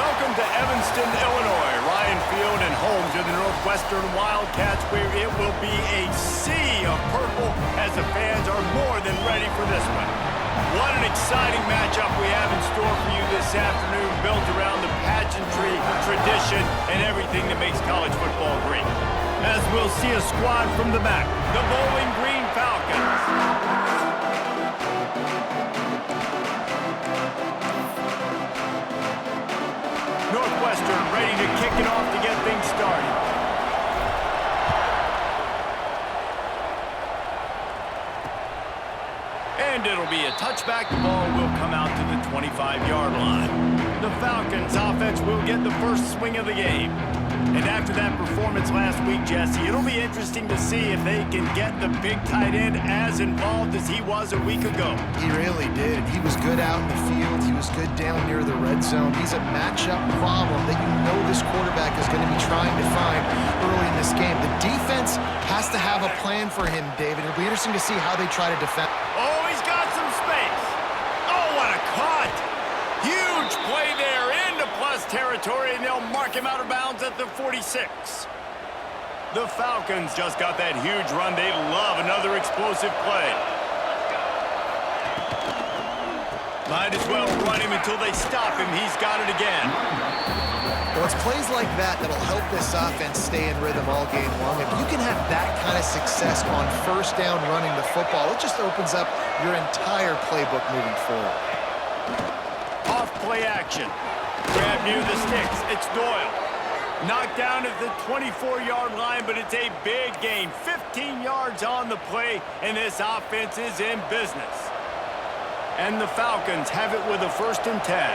Welcome to Evanston, Illinois, Ryan Field and home to the Northwestern Wildcats, where it will be a sea of purple as the fans are more than ready for this one. What an exciting matchup we have in store for you this afternoon, built around the pageantry, tradition, and everything that makes college football great. As we'll see a squad from the back, the Bowling Green Falcons. Northwestern ready to kick it off to get things started. And it'll be a touchback. The ball will come out to the 25-yard line. The Falcons offense will get the first swing of the game. And after that performance last week, Jesse, it'll be interesting to see if they can get the big tight end as involved as he was a week ago. He really did. He was good out in the field. He was good down near the red zone. He's a matchup problem that you know this quarterback is going to be trying to find early in this game. The defense has to have a plan for him, David. It'll be interesting to see how they try to defend. Oh, he's got some space. Oh, what a cut. Huge play there into plus territory, and they'll mark him out of bounds at the 46. The Falcons just got that huge run. They love another explosive play. Might as well run him until they stop him. He's got it again. Well, it's plays like that that'll help this offense stay in rhythm all game long. If you can have that kind of success on first down running the football, it just opens up your entire playbook moving forward. Off play action. Grab near the sticks. It's Doyle. Knocked down at the 24-yard line, but it's a big gain. 15 yards on the play, and this offense is in business. And the Falcons have it with a 1st and 10.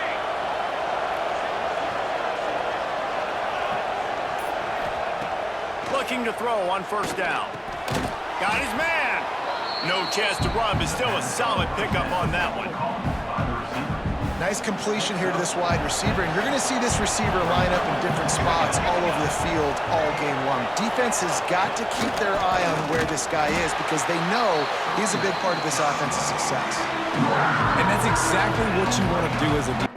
Looking to throw on 1st down. Got his man. No chance to run, but still a solid pickup on that one. Nice completion here to this wide receiver, and you're going to see this receiver line up in different spots all over the field all game long. Defense has got to keep their eye on where this guy is because they know he's a big part of this offense's success. And that's exactly what you want to do as a defense.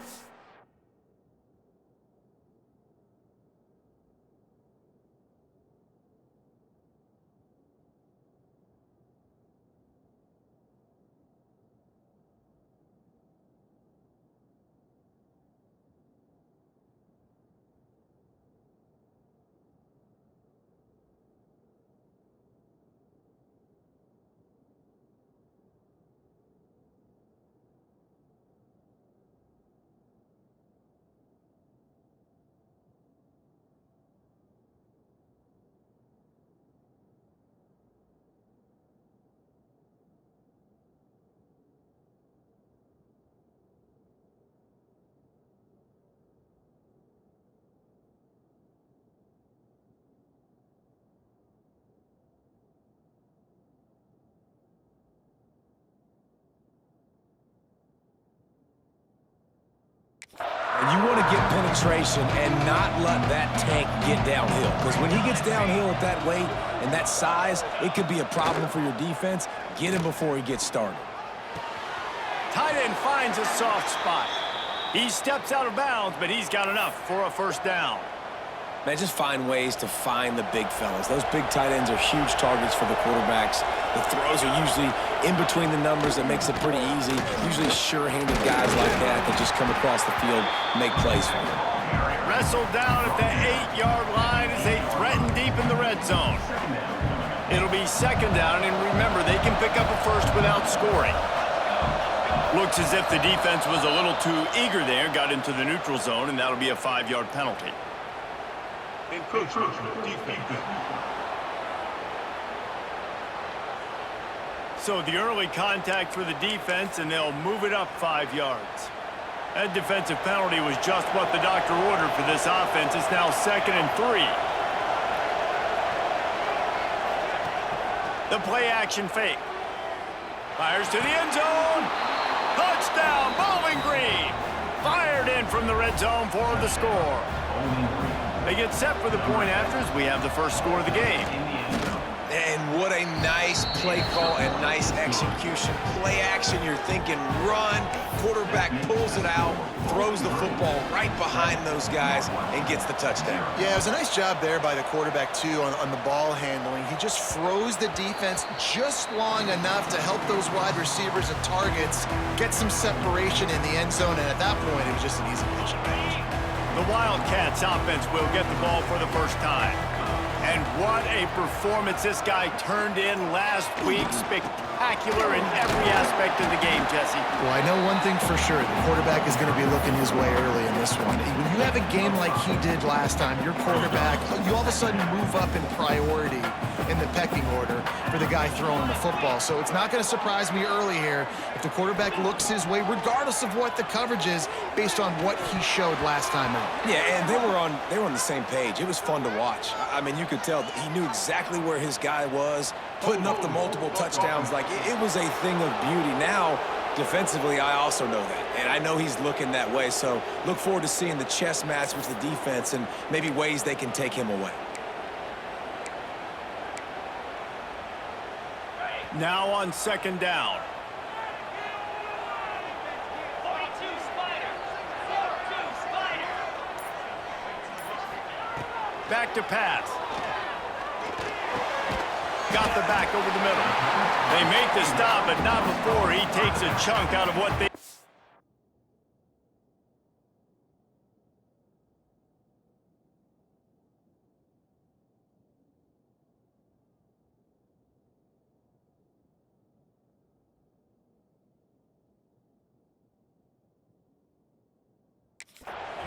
And you want to get penetration and not let that tank get downhill. Because when he gets downhill at that weight and that size, it could be a problem for your defense. Get him before he gets started. Tight end finds a soft spot. He steps out of bounds, but he's got enough for a 1st down. Man, just find ways to find the big fellas. Those big tight ends are huge targets for the quarterbacks. The throws are usually in between the numbers. That makes it pretty easy. Usually sure-handed guys like that just come across the field, make plays for them. Wrestled down at the 8-yard line as they threaten deep in the red zone. It'll be 2nd down, and remember, they can pick up a 1st without scoring. Looks as if the defense was a little too eager there, got into the neutral zone, and that'll be a 5-yard penalty. So the early contact for the defense, and they'll move it up 5 yards. That defensive penalty was just what the doctor ordered for this offense. It's now 2nd and 3. The play action fake. Fires to the end zone. Touchdown, Bowling Green. Fired in from the red zone for the score. They get set for the point after as we have the first score of the game. And what a nice play call and nice execution. Play action, you're thinking run. Quarterback pulls it out, throws the football right behind those guys, and gets the touchdown. Yeah, it was a nice job there by the quarterback, too, on the ball handling. He just froze the defense just long enough to help those wide receivers and targets get some separation in the end zone, and at that point, it was just an easy pitch and match. The Wildcats offense will get the ball for the first time. And what a performance this guy turned in last week. Spectacular in every aspect of the game, Jesse. Well, I know one thing for sure. The quarterback is going to be looking his way early in this one. When you have a game like he did last time, your quarterback, you all of a sudden move up in priority in the pecking order for the guy throwing the football. So it's not going to surprise me early here if the quarterback looks his way, regardless of what the coverage is, based on what he showed last time out. Yeah, and they were on the same page. It was fun to watch. I mean, you could tell that he knew exactly where his guy was, putting up the multiple touchdowns. Like, it was a thing of beauty. Now, defensively, I also know that, and I know he's looking that way. So look forward to seeing the chess match with the defense and maybe ways they can take him away. Now on second down. Back to pass. Got the back over the middle. They make the stop, but not before he takes a chunk out of what they...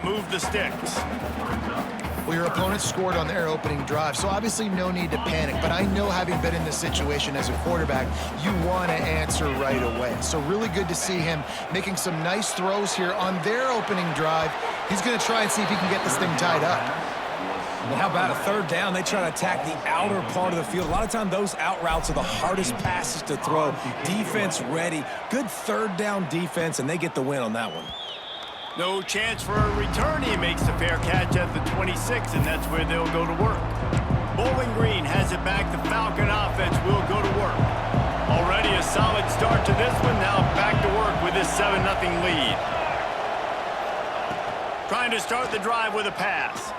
Move the sticks. Well, your opponent scored on their opening drive, so obviously no need to panic. But I know, having been in this situation as a quarterback, you want to answer right away. So really good to see him making some nice throws here on their opening drive. He's going to try and see if he can get this thing tied up. Well, how about a third down? They try to attack the outer part of the field. A lot of times those out routes are the hardest passes to throw. Defense ready. Good third down defense, and they get the win on that one. No chance for a return. He makes the fair catch at the 26, and that's where they'll go to work. Bowling Green has it back. The Falcon offense will go to work. Already a solid start to this one. Now back to work with this 7-0 lead. Trying to start the drive with a pass.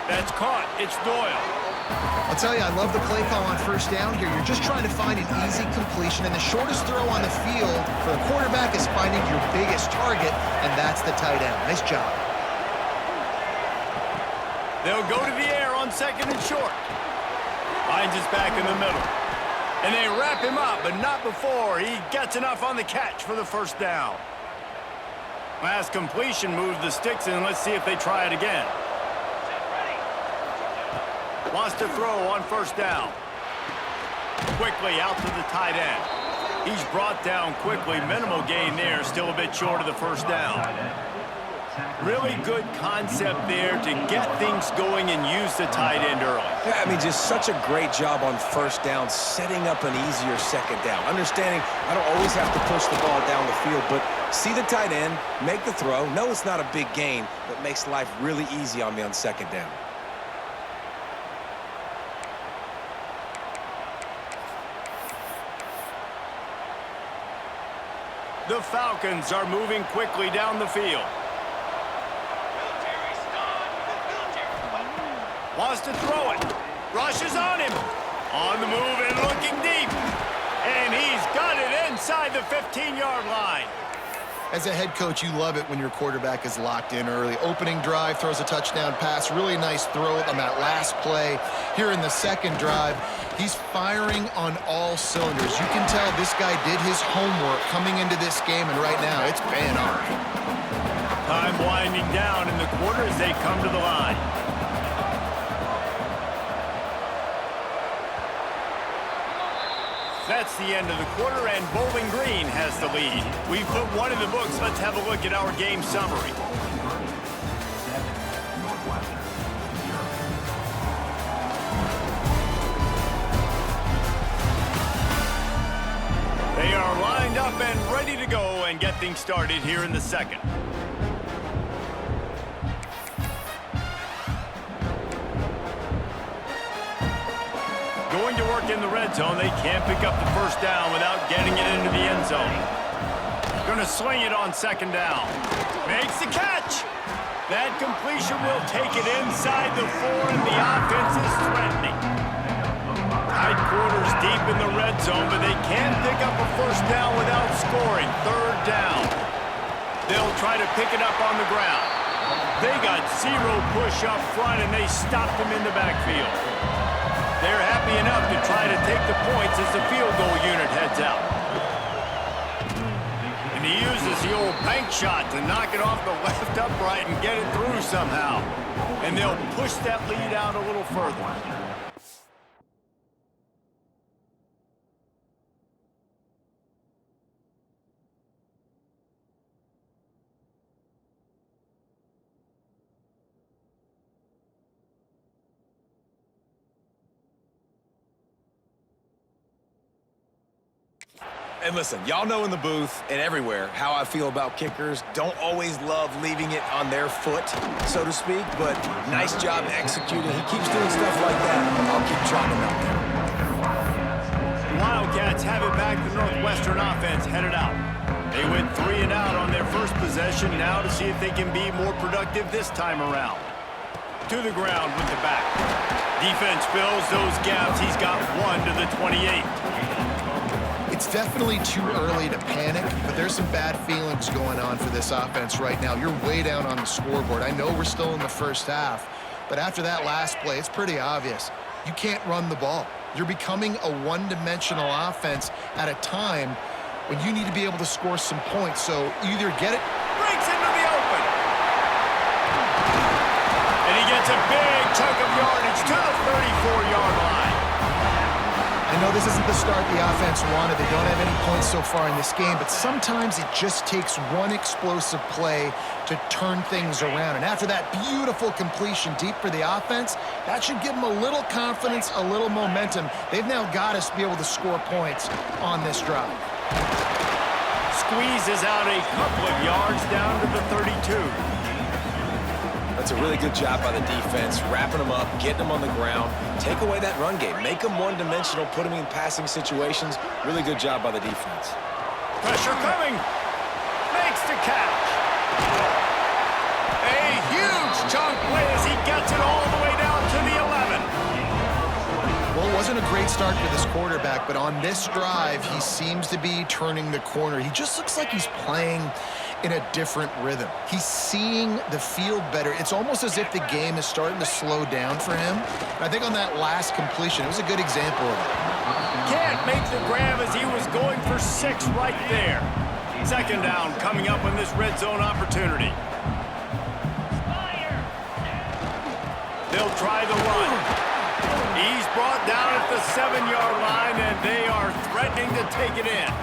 That's caught. It's Doyle. I'll tell you, I love the play call on first down here. You're just trying to find an easy completion, and the shortest throw on the field for the quarterback is finding your biggest target, and that's the tight end. Nice job. They'll go to the air on second and short. Finds his back in the middle. And they wrap him up, but not before he gets enough on the catch for the first down. Last completion moves the sticks in. Let's see if they try it again. Wants to throw on first down. Quickly out to the tight end. He's brought down quickly. Minimal gain there. Still a bit short of the first down. Really good concept there to get things going and use the tight end early. Yeah, I mean, just such a great job on first down, setting up an easier second down. Understanding I don't always have to push the ball down the field, but see the tight end, make the throw. No, it's not a big gain, but makes life really easy on me on second down. The Falcons are moving quickly down the field. Wants to throw it. Rushes on him. On the move and looking deep. And he's got it inside the 15-yard line. As a head coach, you love it when your quarterback is locked in early. Opening drive, throws a touchdown pass. Really nice throw on that last play. Here in the second drive, he's firing on all cylinders. You can tell this guy did his homework coming into this game, and right now it's paying off. Time winding down in the quarter as they come to the line. That's the end of the quarter, and Bowling Green has the lead. We put one in the books. Let's have a look at our game summary. They are lined up and ready to go and get things started here in the second. going to work in the red zone. They can't pick up the first down without getting it into the end zone. Going to sling it on second down. Makes the catch. That completion will take it inside the 4, and the offense is threatening. Tight quarters deep in the red zone, but they can't pick up a first down without scoring. Third down. They'll try to pick it up on the ground. They got zero push up front, and they stopped him in the backfield. They're happy enough to try to take the points as the field goal unit heads out. And he uses the old bank shot to knock it off the left upright and get it through somehow. And they'll push that lead out a little further. And listen, y'all know in the booth and everywhere how I feel about kickers. Don't always love leaving it on their foot, so to speak, but nice job executing. He keeps doing stuff like that. I'll keep trotting him out there. The Wildcats have it back. The Northwestern offense headed out. They went 3 and out on their first possession, now to see if they can be more productive this time around. To the ground with the back. Defense fills those gaps. He's got 1 to the 28. It's definitely too early to panic, but there's some bad feelings going on for this offense right now. You're way down on the scoreboard. I know we're still in the first half, but after that last play, it's pretty obvious. You can't run the ball. You're becoming a one-dimensional offense at a time when you need to be able to score some points. So either get it. Breaks into the open. And he gets a big chunk of yardage to the 34-yard line. I know this isn't the start the offense wanted. They don't have any points so far in this game, but sometimes it just takes one explosive play to turn things around. And after that beautiful completion deep for the offense, that should give them a little confidence, a little momentum. They've now got us to be able to score points on this drive. Squeezes out a couple of yards down to the 32. That's a really good job by the defense, wrapping them up, getting them on the ground, take away that run game, make them one-dimensional, put them in passing situations. Really good job by the defense. Pressure coming. Makes the catch. A huge chunk play as he gets it all the way down to the 11. Well, it wasn't a great start for this quarterback, but on this drive, he seems to be turning the corner. He just looks like he's playing in a different rhythm. He's seeing the field better. It's almost as if the game is starting to slow down for him. And I think on that last completion, it was a good example of it. Can't make the grab as he was going for 6 right there. Second down coming up on this red zone opportunity. They'll try the run. He's brought down at the 7-yard line, and they are threatening to take it in.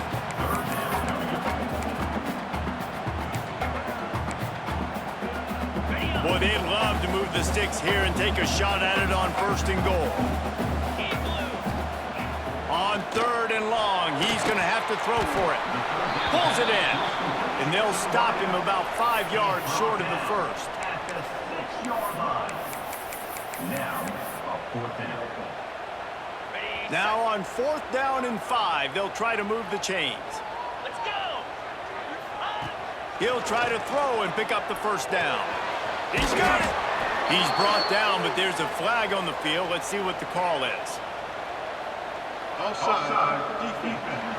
Boy, they'd love to move the sticks here and take a shot at it on 1st and goal. On 3rd and long, he's going to have to throw for it. Pulls it in, and they'll stop him about 5 yards short of the 1st. Now on 4th down and 5, they'll try to move the chains. Let's go! He'll try to throw and pick up the 1st down. He's got it! He's brought down, but there's a flag on the field. Let's see what the call is. Offside, defense.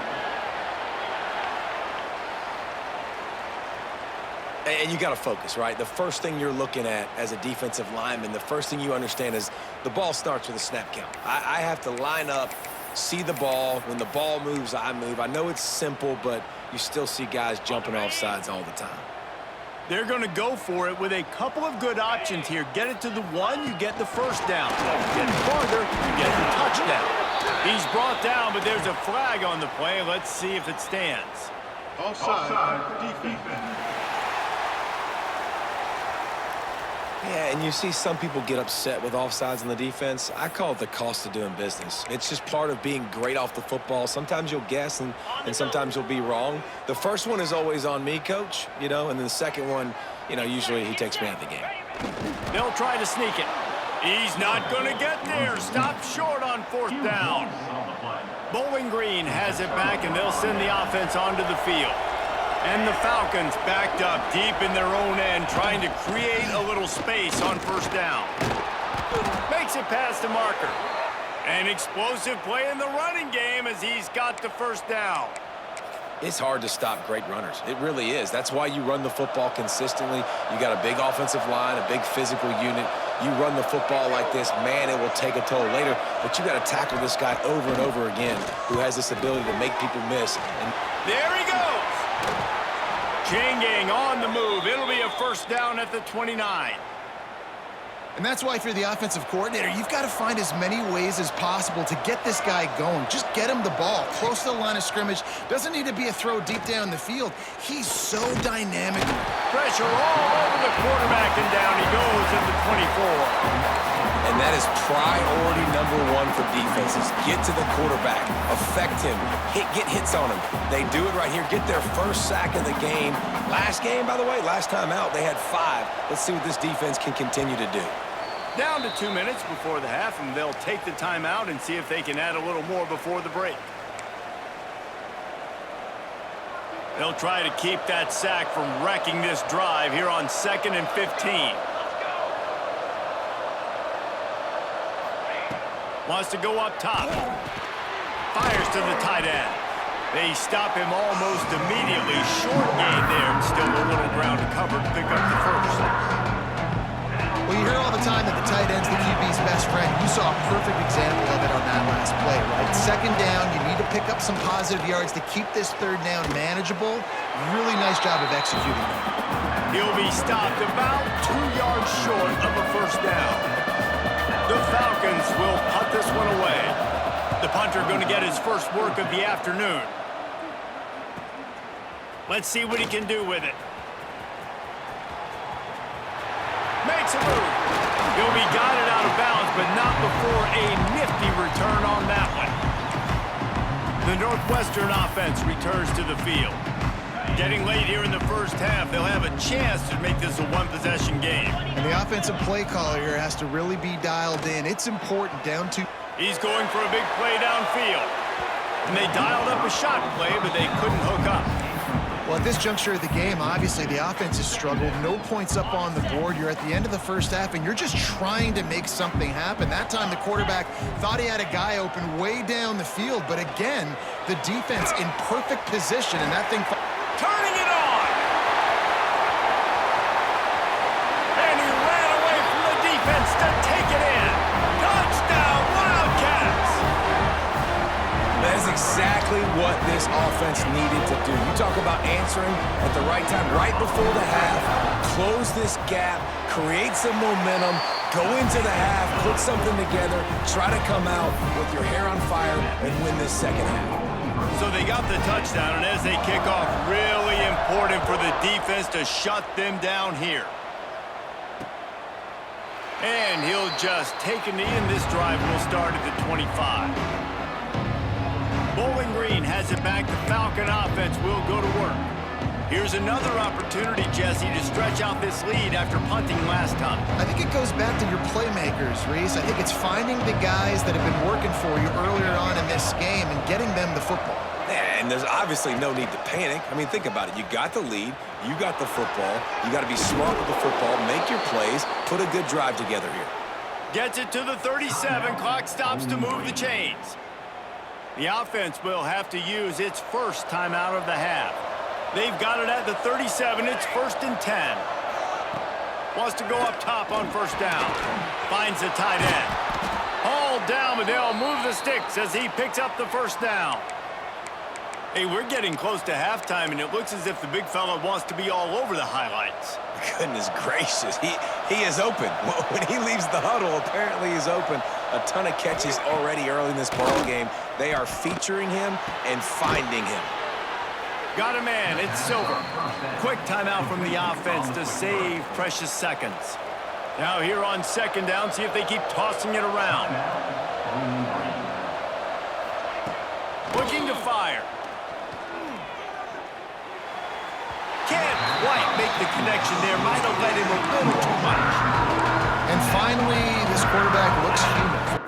And you got to focus, right? The first thing you're looking at as a defensive lineman, the first thing you understand is the ball starts with a snap count. I have to line up, see the ball. When the ball moves, I move. I know it's simple, but you still see guys jumping off sides all the time. They're going to go for it with a couple of good options here. Get it to the 1, you get the 1st down. Get farther, you get the touchdown. He's brought down, but there's a flag on the play. Let's see if it stands. Offside, defense. Yeah, and you see some people get upset with offsides on the defense. I call it the cost of doing business. It's just part of being great off the football. Sometimes you'll guess, and sometimes you'll be wrong. The first one is always on me, Coach, and then the second one, usually he takes me out of the game. They'll try to sneak it. He's not going to get there. Stop short on fourth down. Bowling Green has it back, and they'll send the offense onto the field. And the Falcons backed up deep in their own end, trying to create a little space on first down. Makes it past the marker. An explosive play in the running game as he's got the first down. It's hard to stop great runners. It really is. That's why you run the football consistently. You got a big offensive line, a big physical unit. You run the football like this, man, it will take a toll later. But you got to tackle this guy over and over again who has this ability to make people miss. And there he goes. Chain gang on the move. It'll be a first down at the 29. And that's why if you're the offensive coordinator, you've got to find as many ways as possible to get this guy going. Just get him the ball close to the line of scrimmage. Doesn't need to be a throw deep down the field. He's so dynamic. Pressure all over the quarterback, and down he goes at the 24. And that is priority number one for defenses. Get to the quarterback. Affect him. Get hits on him. They do it right here. Get their first sack of the game. Last game, by the way, last time out, they had 5. Let's see what this defense can continue to do. Down to 2 minutes before the half, and they'll take the timeout and see if they can add a little more before the break. They'll try to keep that sack from wrecking this drive here on 2nd and 15. Wants to go up top. Fires to the tight end. They stop him almost immediately. Short gain there, and still a little ground to cover to pick up the first. Well, you hear all the time that the tight end's the QB's best friend. You saw a perfect example of it on that last play, right? Second down, you need to pick up some positive yards to keep this third down manageable. Really nice job of executing that. He'll be stopped about 2 yards short of a first down. The Falcons will punt this one away. The punter going to get his first work of the afternoon. Let's see what he can do with it. Makes a move. He'll be guided out of bounds, but not before a nifty return on that one. The Northwestern offense returns to the field. Getting late here in the first half, they'll have a chance to make this a one-possession game. And the offensive play caller here has to really be dialed in. It's important down to... He's going for a big play downfield. And they dialed up a shot play, but they couldn't hook up. Well, at this juncture of the game, obviously the offense has struggled. No points up on the board. You're at the end of the first half, and you're just trying to make something happen. That time, the quarterback thought he had a guy open way down the field. But again, the defense in perfect position, and that thing... Turning it on! And he ran away from the defense to take it in. Touchdown, Wildcats! That is exactly what this offense needed to do. You talk about answering at the right time, right before the half, close this gap, create some momentum, go into the half, put something together, try to come out with your hair on fire and win this second half. So they got the touchdown, and as they kick off, really important for the defense to shut them down here. And he'll just take a knee, and this drive will start at the 25. Bowling Green has it back. The Falcon offense will go to work. Here's another opportunity, Jesse, to stretch out this lead after punting last time. I think it goes back to your playmakers, Reese. I think it's finding the guys that have been working for you earlier on in this game and getting them the football. Yeah, and there's obviously no need to panic. I mean, think about it. You got the lead. You got the football. You got to be smart with the football. Make your plays. Put a good drive together here. Gets it to the 37. Clock stops to move the chains. The offense will have to use its first timeout of the half. They've got it at the 37. It's 1st and 10. Wants to go up top on first down. Finds the tight end. Hauled down, but they'll move the sticks as he picks up the first down. Hey, we're getting close to halftime, and it looks as if the big fella wants to be all over the highlights. Goodness gracious, he is open. When he leaves the huddle, apparently he's open. A ton of catches already early in this ball game. They are featuring him and finding him. Got a man, it's Silver. Quick timeout from the offense to save precious seconds. Now here on second down, see if they keep tossing it around. Looking to fire. Can't quite make the connection there. Might have let him a little too much. And finally, this quarterback looks human.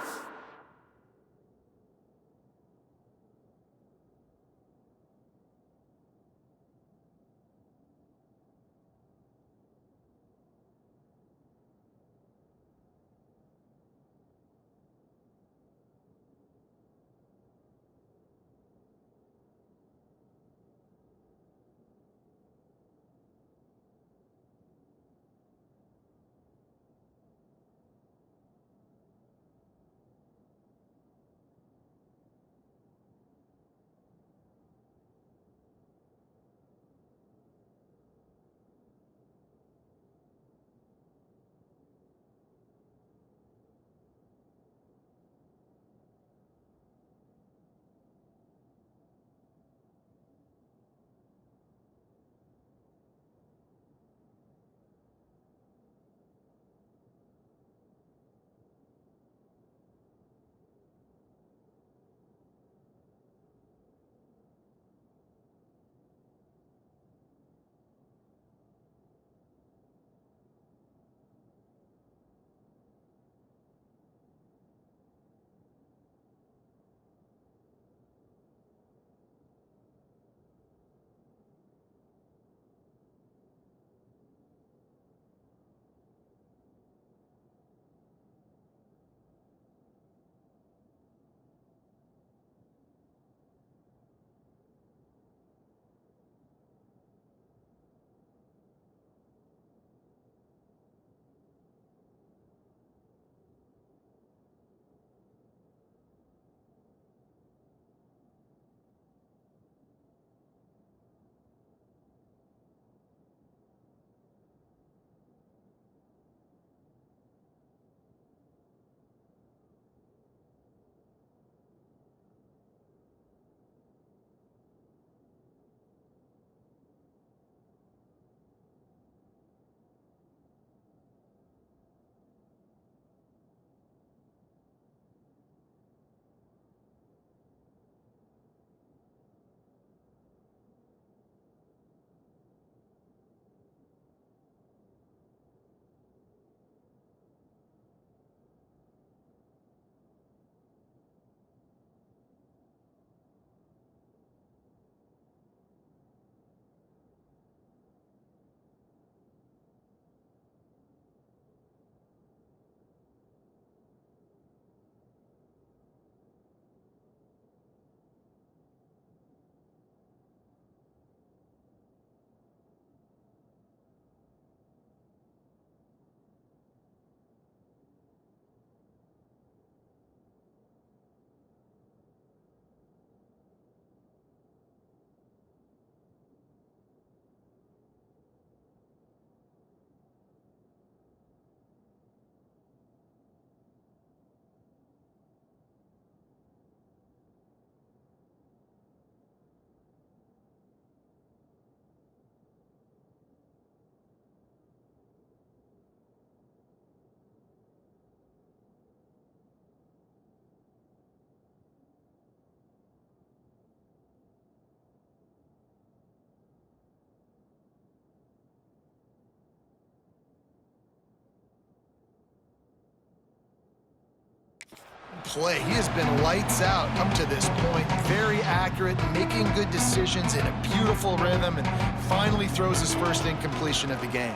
play. He has been lights out up to this point. Very accurate, making good decisions in a beautiful rhythm, and finally throws his first incompletion of the game.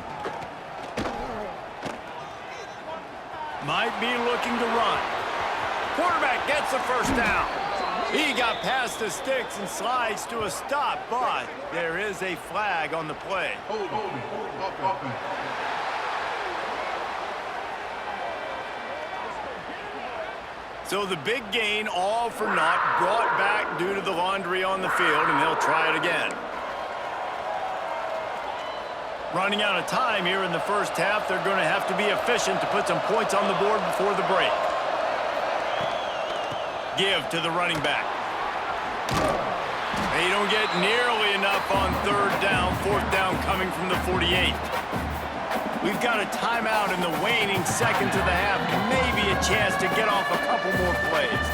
Might be looking to run. Quarterback gets the first down. He got past the sticks and slides to a stop, but there is a flag on the play. Offense. So the big gain, all for naught, brought back due to the laundry on the field, and they'll try it again. Running out of time here in the first half, they're going to have to be efficient to put some points on the board before the break. Give to the running back. They don't get nearly enough on third down, fourth down coming from the 48. We've got a timeout in the waning seconds of the half, maybe a chance to get off a couple more plays.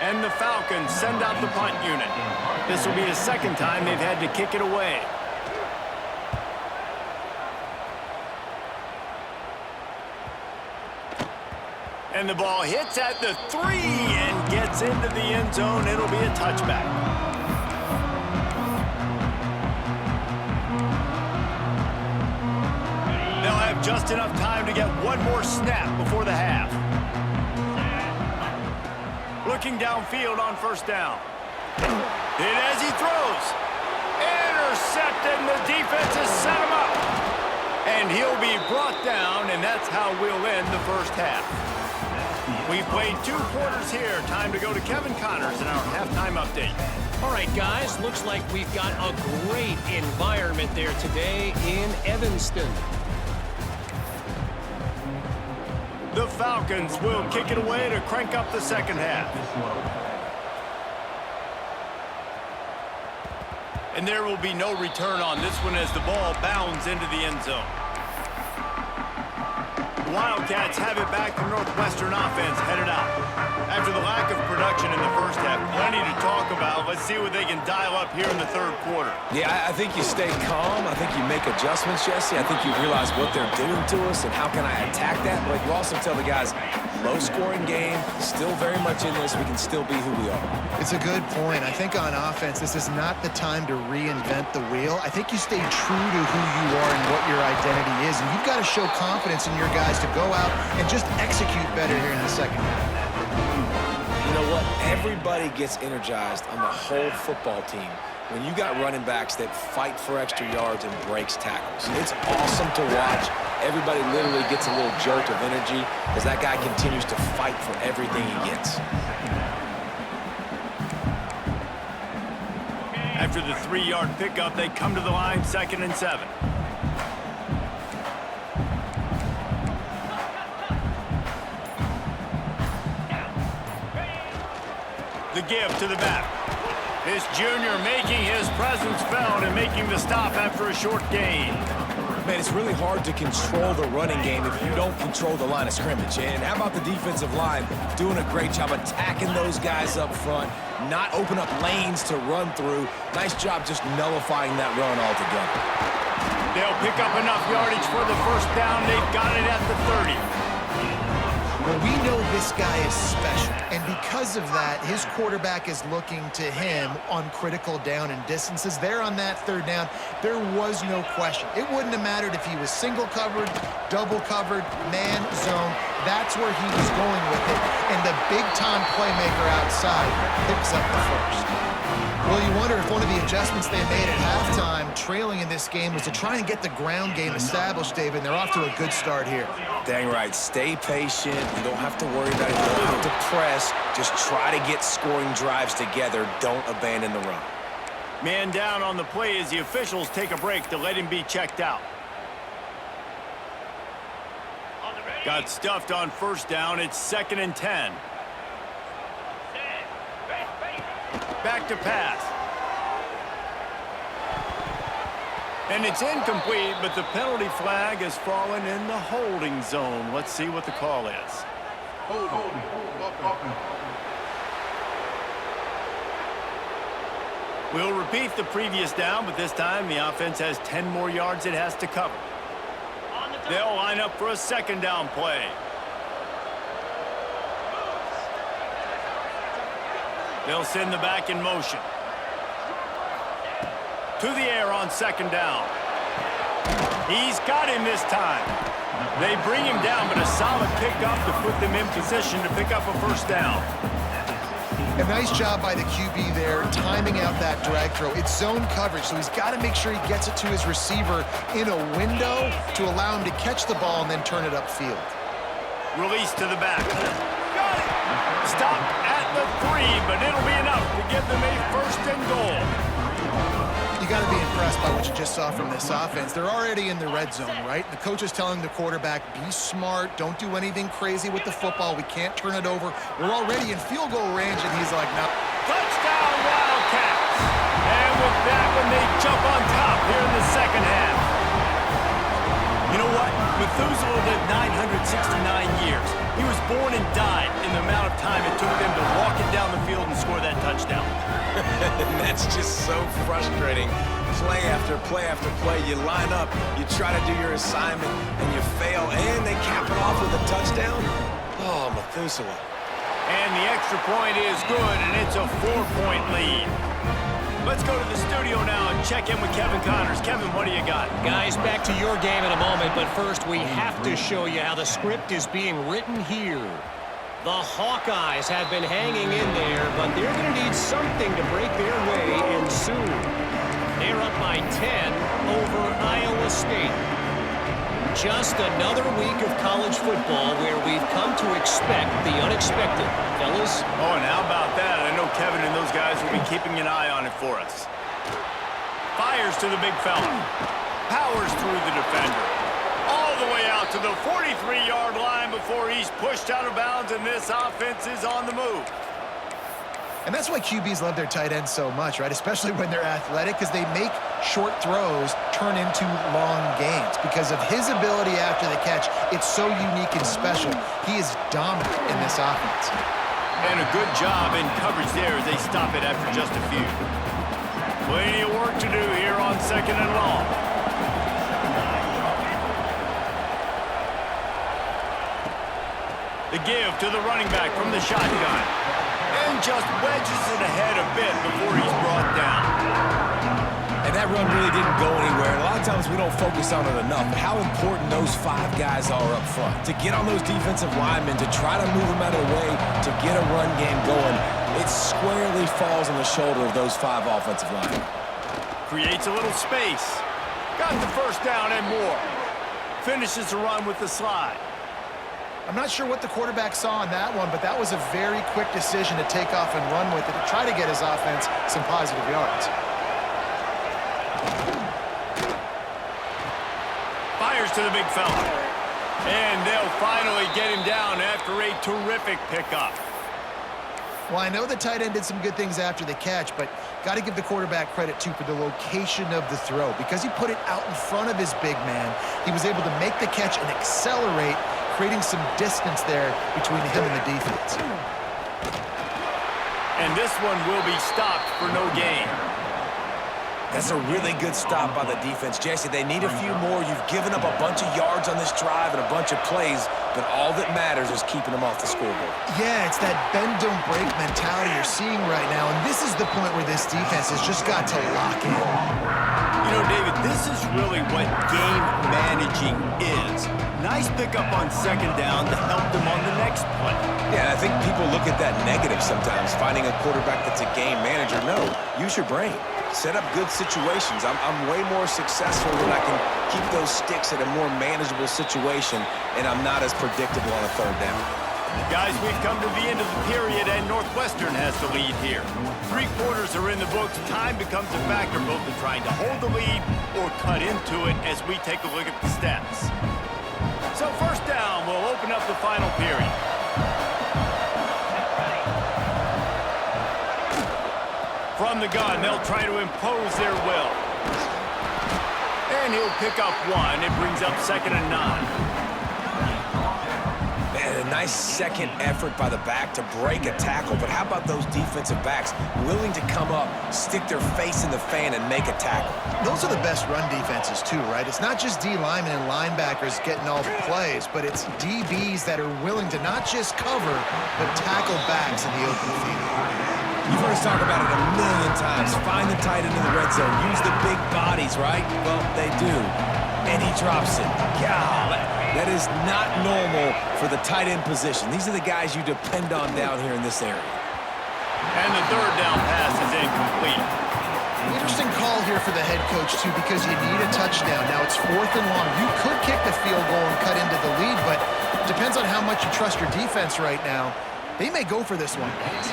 And the Falcons send out the punt unit. This will be the second time they've had to kick it away. And the ball hits at the 3 and gets into the end zone. It'll be a touchback. They'll have just enough time to get one more snap before the half. Looking downfield on first down. And as he throws, intercepted, and the defense has set him up. And he'll be brought down, and that's how we'll end the first half. We've played 2 quarters here. Time to go to Kevin Connors in our halftime update. All right, guys, looks like we've got a great environment there today in Evanston. The Falcons will kick it away to crank up the second half. And there will be no return on this one as the ball bounds into the end zone. Wildcats have it back. The Northwestern offense headed out. After the lack of production in the first half, plenty to talk about. Let's see what they can dial up here in the third quarter. Yeah, I think you stay calm. I think you make adjustments, Jesse. I think you realize what they're doing to us and how can I attack that. But you also tell the guys, low-scoring game, still very much in this. We can still be who we are. It's a good point. I think on offense, this is not the time to reinvent the wheel. I think you stay true to who you are and what your identity is, and you've got to show confidence in your guys to go out and just execute better here in the second half. You know what? Everybody gets energized on the whole football team when you got running backs that fight for extra yards and breaks tackles. It's awesome to watch. Everybody literally gets a little jolt of energy as that guy continues to fight for everything he gets. After the 3-yard pickup, they come to the line, 2nd and 7. The give to the back. This junior making his presence felt and making the stop after a short gain. Man, it's really hard to control the running game if you don't control the line of scrimmage. And how about the defensive line doing a great job attacking those guys up front, not open up lanes to run through. Nice job just nullifying that run altogether. They'll pick up enough yardage for the first down. They've got it at the 30. Well, we know this guy is special, and because of that, his quarterback is looking to him on critical down and distances. There on that third down, there was no question. It wouldn't have mattered if he was single covered, double covered, man, zone. That's where he was going with it, and the big-time playmaker outside picks up the first. Well, you wonder if one of the adjustments they made at halftime, trailing in this game, was to try and get the ground game established, David, and they're off to a good start here. Dang right. Stay patient. You don't have to worry about it. You don't have to press. Just try to get scoring drives together. Don't abandon the run. Man down on the play as the officials take a break to let him be checked out. Got stuffed on first down. It's 2nd and 10. Back to pass. And it's incomplete, but the penalty flag has fallen in the holding zone. Let's see what the call is. We'll repeat the previous down, but this time the offense has 10 more yards it has to cover. They'll line up for a 2nd down play. They'll send the back in motion. To the air on second down. He's got him this time. They bring him down, but a solid pickup to put them in position to pick up a first down. A nice job by the QB there, timing out that drag throw. It's zone coverage, so he's got to make sure he gets it to his receiver in a window to allow him to catch the ball and then turn it upfield. Release to the back. Got it! Stop at the 3, but it'll be enough to give them a first and goal. You got to be impressed by what you just saw from this offense. They're already in the red zone, right? The coach is telling the quarterback, be smart, don't do anything crazy with the football. We can't turn it over. We're already in field goal range, and he's like, no. Touchdown, Wildcats! And with that one, they jump on top here in the second half. You know what? Methuselah lived 969 years. He was born and died in the amount of time it took them to walk it down the field and score that touchdown. And that's just so frustrating. Play after play after play. You line up, you try to do your assignment, and you fail, and they cap it off with a touchdown? Oh, Methuselah. And the extra point is good, and it's a 4-point lead. Let's go to the studio now and check in with Kevin Connors. Kevin, what do you got? Guys, back to your game in a moment, but first we have to show you how the script is being written here. The Hawkeyes have been hanging in there, but they're going to need something to break their way, and soon. They're up by 10 over Iowa State. Just another week of college football where we've come to expect the unexpected. Fellas? Oh, and how about that? I know Kevin and those guys will be keeping an eye on it for us. Fires to the big fella. Powers through the defender. All the way out to the 43-yard line before he's pushed out of bounds, and this offense is on the move. And that's why QBs love their tight ends so much, right? Especially when they're athletic, because they make short throws turn into long gains. Because of his ability after the catch, it's so unique and special. He is dominant in this offense. And a good job in coverage there as they stop it after just a few. Plenty of work to do here on second and long. The give to the running back from the shotgun. And just wedges it ahead a bit before he's brought down. And that run really didn't go anywhere. And a lot of times we don't focus on it enough. But how important those 5 guys are up front. To get on those defensive linemen, to try to move them out of the way, to get a run game going, it squarely falls on the shoulder of those 5 offensive linemen. Creates a little space. Got the first down and more. Finishes the run with the slide. I'm not sure what the quarterback saw on that one, but that was a very quick decision to take off and run with it to try to get his offense some positive yards. Fires to the big fella. And they'll finally get him down after a terrific pickup. Well, I know the tight end did some good things after the catch, but got to give the quarterback credit, too, for the location of the throw. Because he put it out in front of his big man, he was able to make the catch and accelerate, creating some distance there between him and the defense. And this one will be stopped for no gain. That's a really good stop by the defense. Jesse, they need a few more. You've given up a bunch of yards on this drive and a bunch of plays, but all that matters is keeping them off the scoreboard. Yeah, it's that bend, don't break mentality you're seeing right now, and this is the point where this defense has just got to lock in. You know, David, this is really what game managing is. Nice pickup on second down to help them on the next play. Yeah, I think people look at that negative sometimes, finding a quarterback that's a game manager. No, use your brain. Set up good situations. I'm way more successful when I can keep those sticks at a more manageable situation, and I'm not as predictable on a third down. Guys, we've come to the end of the period, and Northwestern has the lead here. 3 quarters are in the books. Time becomes a factor both in trying to hold the lead or cut into it as we take a look at the stats. So first down, we'll open up the final period. From the gun, they'll try to impose their will. And he'll pick up 1. It brings up 2nd and 9. Man, a nice second effort by the back to break a tackle. But how about those defensive backs willing to come up, stick their face in the fan, and make a tackle? Those are the best run defenses, too, right? It's not just D linemen and linebackers getting all the plays, but it's DBs that are willing to not just cover, but tackle backs in the open field. You've heard us talk about it a million times. Find the tight end in the red zone. Use the big bodies, right? Well, they do. And he drops it. God, that is not normal for the tight end position. These are the guys you depend on down here in this area. And the third down pass is incomplete. Interesting call here for the head coach, too, because you need a touchdown. Now, it's 4th and long. You could kick the field goal and cut into the lead, but it depends on how much you trust your defense right now. They may go for this one, guys.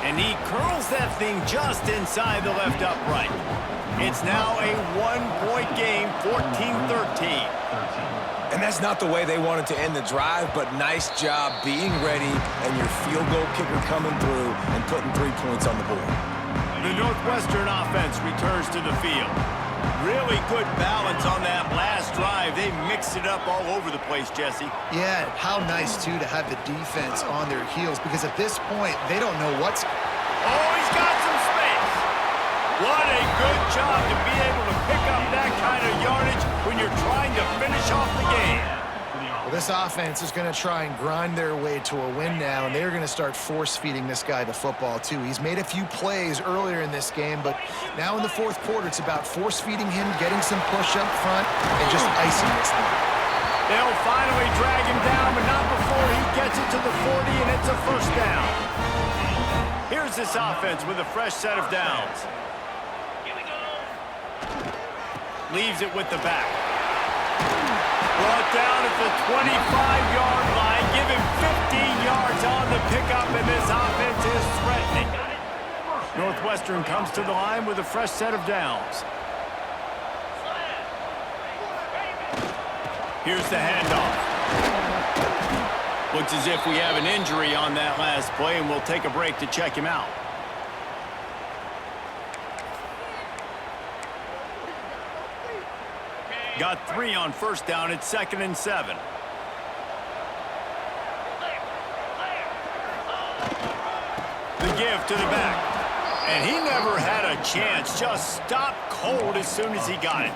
And he curls that thing just inside the left upright. It's now a one-point game, 14-13. And that's not the way they wanted to end the drive, but nice job being ready and your field goal kicker coming through and putting 3 points on the board. The Northwestern offense returns to the field. Really good balance on that last drive. They mixed it up all over the place, Jesse. Yeah, how nice, too, to have the defense on their heels, because at this point, they don't know what's... Oh, he's got some space. What a good job to be able to pick up that kind of yardage when you're trying to finish off the game. Well, this offense is going to try and grind their way to a win now, and they're going to start force-feeding this guy the football, too. He's made a few plays earlier in this game, but now in the fourth quarter, it's about force-feeding him, getting some push up front, and just icing this thing. They'll finally drag him down, but not before he gets it to the 40, and it's a first down. Here's this offense with a fresh set of downs. Leaves it with the back. Brought down at the 25-yard line. Give him 15 yards on the pickup, and this offense is threatening. Northwestern comes to the line with a fresh set of downs. Here's the handoff. Looks as if we have an injury on that last play, and we'll take a break to check him out. Got 3 on first down. It's 2nd and 7. The give to the back. And he never had a chance. Just stopped cold as soon as he got it.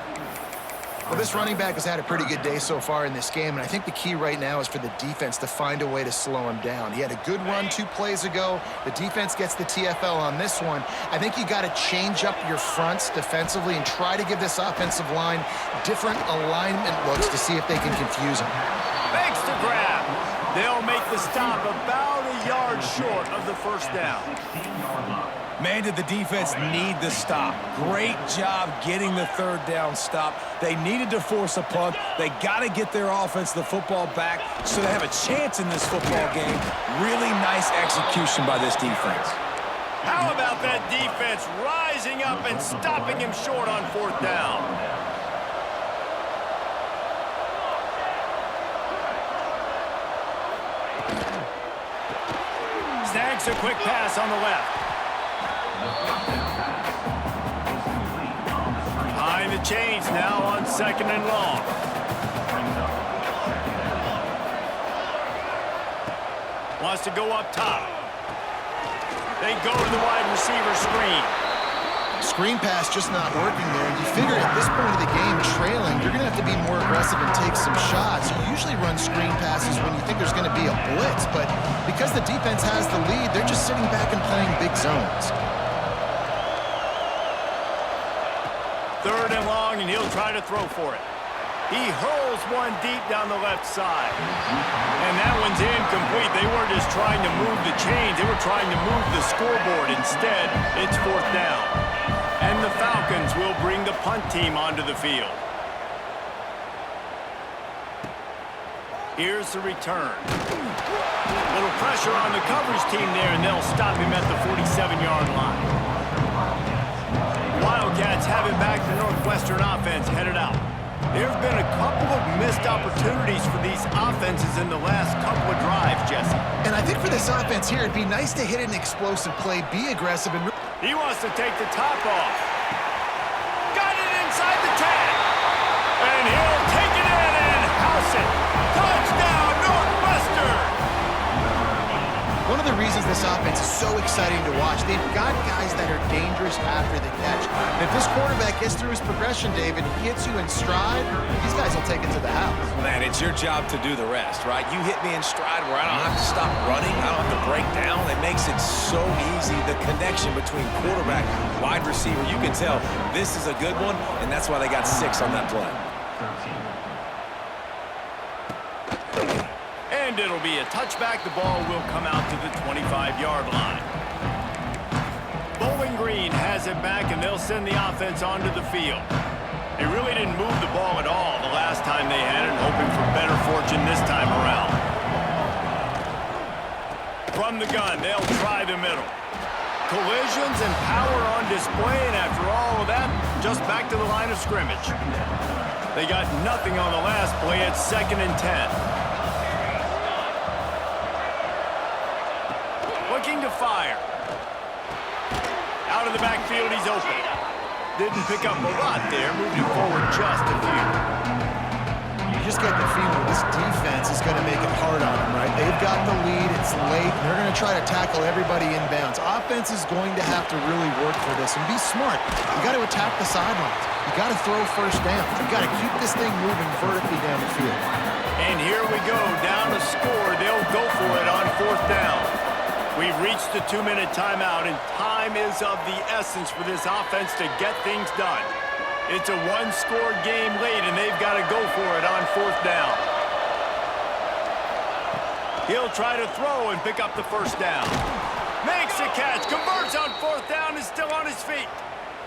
Well, this running back has had a pretty good day so far in this game, and I think the key right now is for the defense to find a way to slow him down. He had a good run 2 plays ago. The defense gets the TFL on this one. I think you got to change up your fronts defensively and try to give this offensive line different alignment looks to see if they can confuse him. Makes the grab. They'll make the stop about a yard short of the first down. Man, did the defense need the stop. Great job getting the 3rd down stop. They needed to force a punt. They got to get their offense the football back so they have a chance in this football game. Really nice execution by this defense. How about that defense rising up and stopping him short on 4th down? Snags a quick pass on the left. Behind the chains now on 2nd and long. Wants to go up top. They go to the wide receiver screen. Screen pass just not working there. You figure at this point of the game, trailing, you're going to have to be more aggressive and take some shots. You usually run screen passes when you think there's going to be a blitz, but because the defense has the lead, they're just sitting back and playing big zones. 3rd and long, and he'll try to throw for it. He hurls one deep down the left side. And that one's incomplete. They weren't just trying to move the chains. They were trying to move the scoreboard. Instead, it's 4th down. And the Falcons will bring the punt team onto the field. Here's the return. Little pressure on the coverage team there, and they'll stop him at the 47-yard line. Wildcats have it back. The Northwestern offense headed out. There have been a couple of missed opportunities for these offenses in the last couple of drives, Jesse. And I think for this offense here, it'd be nice to hit an explosive play, be aggressive, and... He wants to take the top off. Got it inside the tag. And he'll take it in and house it. Touchdown, Northwestern! One of the reasons reasons this offense is so exciting to watch. They've got guys that are dangerous after the catch. And if this quarterback gets through his progression, David, hits you in stride, these guys will take it to the house. Man, it's your job to do the rest, right? You hit me in stride where I don't have to stop running. I don't have to break down. It makes it so easy. The connection between quarterback, wide receiver, you can tell this is a good one, and that's why they got 6 on that play. And it'll be a touchback. The ball will come out to the 25-yard line. Bowling Green has it back, and they'll send the offense onto the field. They really didn't move the ball at all the last time they had it, hoping for better fortune this time around. From the gun, they'll try the middle. Collisions and power on display, and after all of that, just back to the line of scrimmage. They got nothing on the last play. It's 2nd and 10. Looking to fire. Out of the backfield, he's open. Didn't pick up a lot there, moving forward just a few. You just get the feeling this defense is going to make it hard on them, right? They've got the lead, it's late, and they're going to try to tackle everybody inbounds. Offense is going to have to really work for this and be smart. You got to attack the sidelines. You got to throw first down. You got to keep this thing moving vertically down the field. And here we go, down a score. They'll go for it on 4th down. We've reached the 2-minute timeout, and time is of the essence for this offense to get things done. It's a 1-score game late, and they've got to go for it on 4th down. He'll try to throw and pick up the first down. Makes a catch, converts on 4th down, is still on his feet.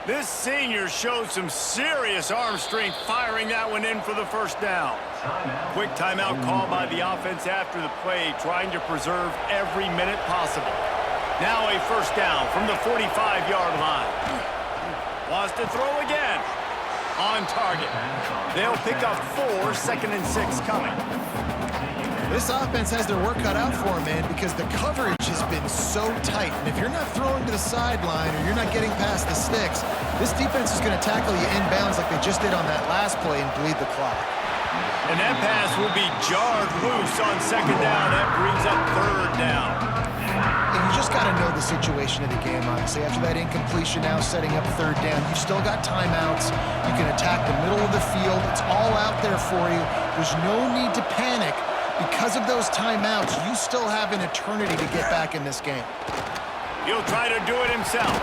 This senior showed some serious arm strength firing that one in for the first down. Quick timeout call by the offense after the play, trying to preserve every minute possible. Now a first down from the 45-yard line. Wants to throw again. On target. They'll pick up 4, 2nd and 6 coming. This offense has their work cut out for them, man, because the coverage has been so tight. And if you're not throwing to the sideline or you're not getting past the sticks, this defense is going to tackle you inbounds like they just did on that last play and bleed the clock. And that pass will be jarred loose on 2nd down. That brings up 3rd down. And you just got to know the situation of the game, honestly. After that incompletion now setting up 3rd down, you've still got timeouts. You can attack the middle of the field. It's all out there for you. There's no need to panic. Because of those timeouts, you still have an eternity to get back in this game. He'll try to do it himself.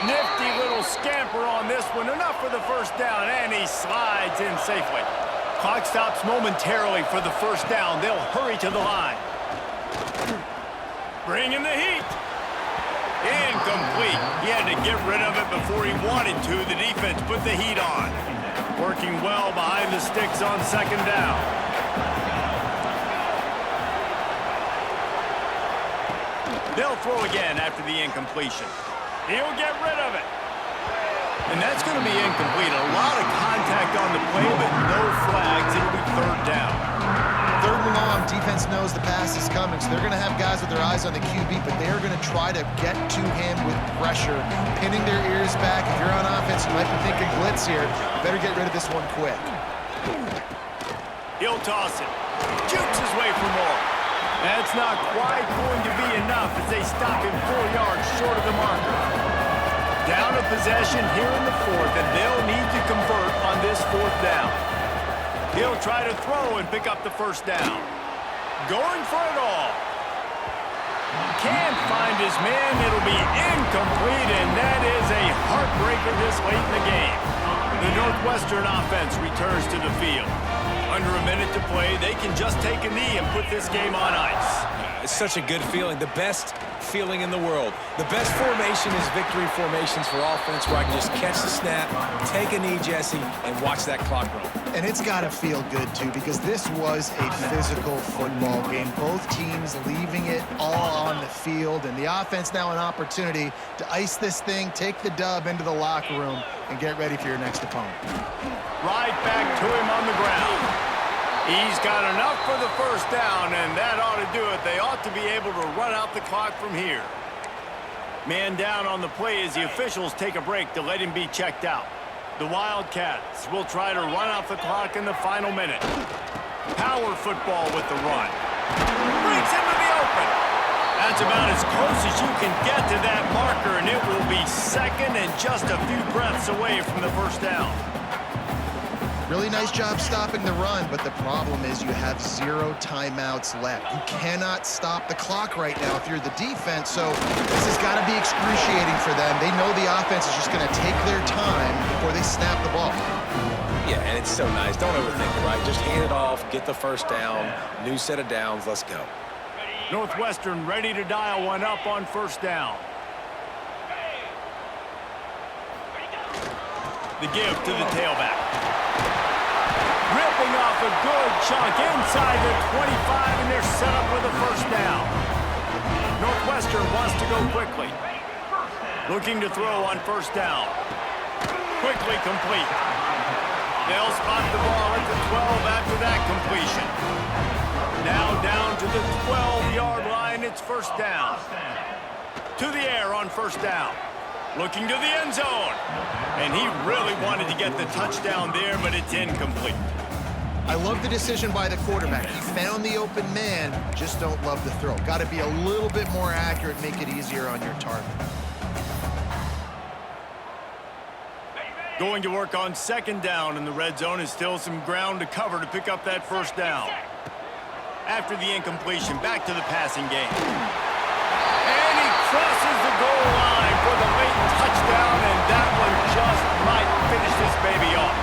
Nifty little scamper on this one. Enough for the first down, and he slides in safely. Clock stops momentarily for the first down. They'll hurry to the line. Bringing the heat. Incomplete. He had to get rid of it before he wanted to. The defense put the heat on. Working well behind the sticks on 2nd down. They'll throw again after the incompletion. He'll get rid of it. And that's going to be incomplete. A lot of contact on the play, but no flags. It'll be 3rd down. 3rd and long, defense knows the pass is coming, so they're going to have guys with their eyes on the QB, but they're going to try to get to him with pressure, pinning their ears back. If you're on offense, you might be thinking blitz here. Better get rid of this one quick. He'll toss it. Jukes his way for more. That's not quite going to be enough as they stop him 4 yards short of the marker. Down a possession here in the 4th, and they'll need to convert on this 4th down. He'll try to throw and pick up the first down. Going for it all. Can't find his man. It'll be incomplete, and that is a heartbreaker this late in the game. The Northwestern offense returns to the field. Under a minute to play, they can just take a knee and put this game on ice. It's such a good feeling. The best feeling in the world. The best formation is victory formations for offense, where I can just catch the snap, take a knee, Jesse, and watch that clock run. And it's got to feel good, too, because this was a physical football game. Both teams leaving it all on the field, and the offense now an opportunity to ice this thing, take the dub into the locker room, and get ready for your next opponent. Right back to him on the ground. He's got enough for the first down, and that ought to do it. They ought to be able to run out the clock from here. Man down on the play as the officials take a break to let him be checked out. The Wildcats will try to run out the clock in the final minute. Power football with the run. Breaks into the open. That's about as close as you can get to that marker, and it will be second and just a few breaths away from the first down. Really nice job stopping the run, but the problem is you have 0 timeouts left. You cannot stop the clock right now if you're the defense, so this has got to be excruciating for them. They know the offense is just going to take their time before they snap the ball. Yeah, and it's so nice. Don't overthink it, right? Just hand it off, get the first down, new set of downs, let's go. Northwestern ready to dial one up on first down. The give to the tailback. Ripping off a good chunk inside the 25, and they're set up with a first down. Northwestern wants to go quickly. Looking to throw on first down. Quickly complete. They'll spot the ball at the 12 after that completion. Now down to the 12-yard line, it's first down. To the air on first down. Looking to the end zone. And he really wanted to get the touchdown there, but it's incomplete. I love the decision by the quarterback. He found the open man, just don't love the throw. Got to be a little bit more accurate, make it easier on your target. Going to work on second down in the red zone is still some ground to cover to pick up that first down. After the incompletion, back to the passing game. And he crosses the goal line for the late touchdown, and that one just might finish this baby off.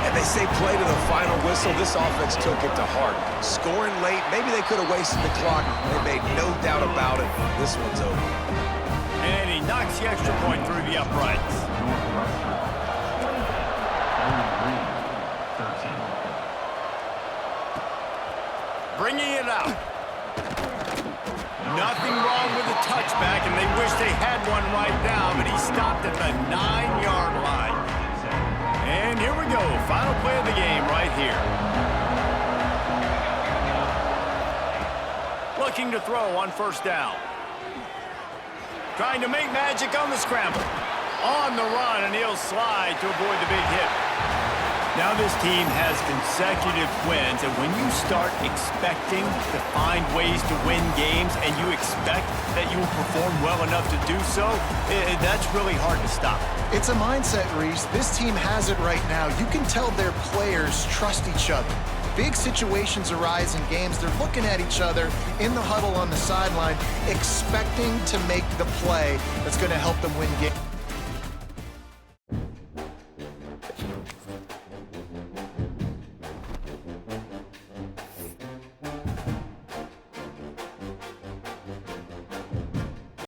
And they say play to the final whistle. This offense took it to heart. Scoring late, maybe they could have wasted the clock. They made no doubt about it. This one's over. And he knocks the extra point through the uprights. Bringing it out. Nothing wrong with the touchback, and they wish they had one right now, but he stopped at the 9-yard line. And here we go, final play of the game right here. Looking to throw on first down. Trying to make magic on the scramble. On the run, and he'll slide to avoid the big hit. Now this team has consecutive wins, and when you start expecting to find ways to win games and you expect that you will perform well enough to do so, that's really hard to stop. It's a mindset, Reese. This team has it right now. You can tell their players trust each other. Big situations arise in games. They're looking at each other in the huddle on the sideline, expecting to make the play that's going to help them win games.